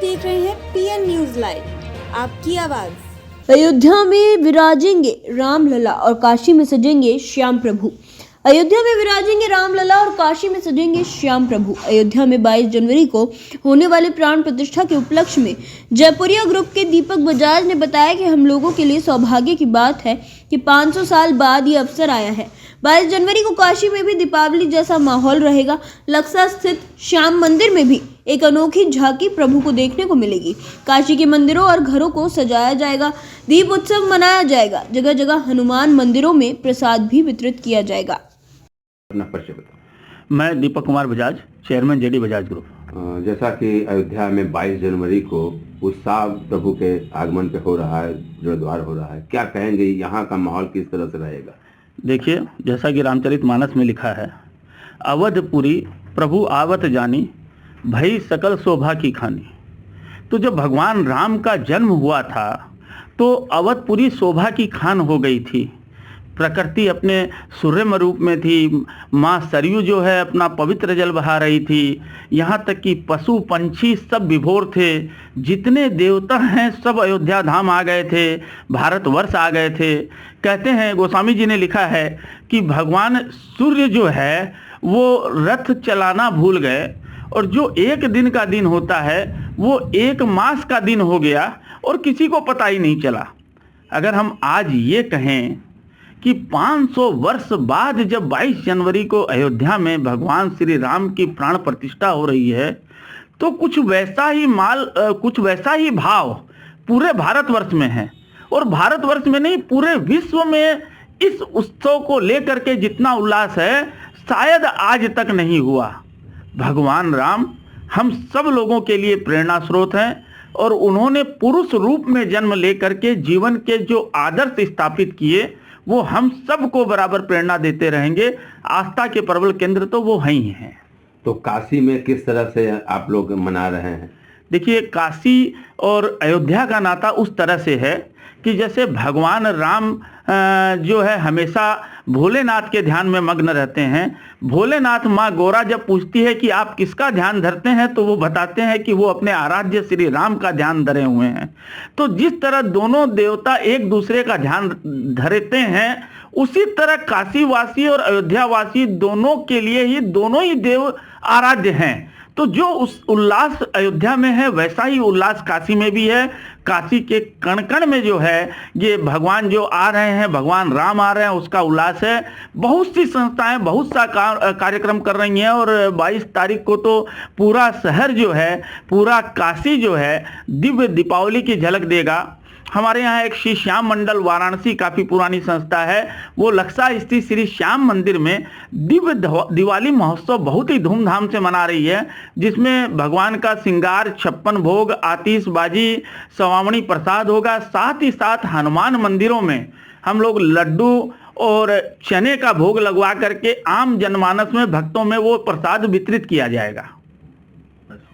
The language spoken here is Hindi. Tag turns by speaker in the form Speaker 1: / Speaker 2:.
Speaker 1: देख रहे हैं पीएन न्यूज लाइव, आपकी आवाज।
Speaker 2: अयोध्या में विराजेंगे रामलला और काशी में सजेंगे श्याम प्रभु। अयोध्या में विराजेंगे रामलला और काशी में सजेंगे श्याम प्रभु। अयोध्या में 22 जनवरी को होने वाले प्राण प्रतिष्ठा के उपलक्ष्य में जयपुरिया ग्रुप के दीपक बजाज ने बताया कि हम लोगों के लिए सौभाग्य की बात है कि 500 साल बाद ये अवसर आया है। 22 जनवरी को काशी में भी दीपावली जैसा माहौल रहेगा। लक्सा स्थित श्याम मंदिर में भी एक अनोखी झांकी प्रभु को देखने को मिलेगी। काशी के मंदिरों और घरों को सजाया जाएगा, दीप उत्सव मनाया जाएगा। जगह जगह हनुमान मंदिरों में प्रसाद भी वितरित किया जाएगा।
Speaker 3: अपना परिचय बताओ।
Speaker 4: मैं Deepak Kumar Bajaj, chairman JD Bajaj group.
Speaker 3: जैसा कि अयोध्या में 22 जनवरी को उत्साह प्रभु के आगमन पे हो रहा है, जीर्णोद्वार हो रहा है, क्या कहेंगे यहाँ का माहौल किस तरह से रहेगा?
Speaker 4: देखिए, जैसा कि रामचरितमानस में लिखा है, अवधपुरी प्रभु आवत जानी, भई सकल शोभा की खानी। तो जब भगवान राम का जन्म हुआ था तो अवधपुरी शोभा की खान हो गई थी। प्रकृति अपने सूर्यमय रूप में थी, माँ सरयू जो है अपना पवित्र जल बहा रही थी। यहाँ तक कि पशु पंछी सब विभोर थे। जितने देवता हैं सब अयोध्या धाम आ गए थे, भारतवर्ष आ गए थे। कहते हैं, गोस्वामी जी ने लिखा है कि भगवान सूर्य जो है वो रथ चलाना भूल गए और जो एक दिन का दिन होता है वो एक मास का दिन हो गया और किसी को पता ही नहीं चला। अगर हम आज ये कहें कि 500 वर्ष बाद जब 22 जनवरी को अयोध्या में भगवान श्री राम की प्राण प्रतिष्ठा हो रही है तो कुछ वैसा ही भाव पूरे भारतवर्ष में है। और भारतवर्ष में नहीं, पूरे विश्व में इस उत्सव को लेकर के जितना उल्लास है शायद आज तक नहीं हुआ। भगवान राम हम सब लोगों के लिए प्रेरणा स्रोत हैं और उन्होंने पुरुष रूप में जन्म लेकर के जीवन के जो आदर्श स्थापित किए वो हम सबको बराबर प्रेरणा देते रहेंगे। आस्था के प्रबल केंद्र तो वो ही हैं।
Speaker 3: तो काशी में किस तरह से आप लोग मना रहे हैं?
Speaker 4: देखिए, काशी और अयोध्या का नाता उस तरह से है कि जैसे भगवान राम जो है हमेशा भोलेनाथ के ध्यान में मग्न रहते हैं। भोलेनाथ माँ गौरा जब पूछती है कि आप किसका ध्यान धरते हैं तो वो बताते हैं कि वो अपने आराध्य श्री राम का ध्यान धरे हुए हैं। तो जिस तरह दोनों देवता एक दूसरे का ध्यान धरते हैं उसी तरह काशीवासी और अयोध्यावासी दोनों के लिए ही दोनों ही देव आराध्य हैं। तो जो उस उल्लास अयोध्या में है वैसा ही उल्लास काशी में भी है। काशी के कण कण में जो है ये भगवान जो आ रहे हैं, भगवान राम आ रहे हैं, उसका उल्लास है। बहुत सी संस्थाएं बहुत सा कार्यक्रम कर रही हैं और 22 तारीख को तो पूरा शहर जो है, पूरा काशी जो है दिव्य दीपावली की झलक देगा। हमारे यहाँ एक श्री श्याम मंडल वाराणसी काफ़ी पुरानी संस्था है, वो लक्सा स्थित श्री श्याम मंदिर में दिव्य दिवाली महोत्सव बहुत ही धूमधाम से मना रही है, जिसमें भगवान का श्रृंगार, 56 भोग, आतिशबाजी, सवामणी प्रसाद होगा। साथ ही साथ हनुमान मंदिरों में हम लोग लड्डू और चने का भोग लगवा करके आम जनमानस में, भक्तों में वो प्रसाद वितरित किया जाएगा।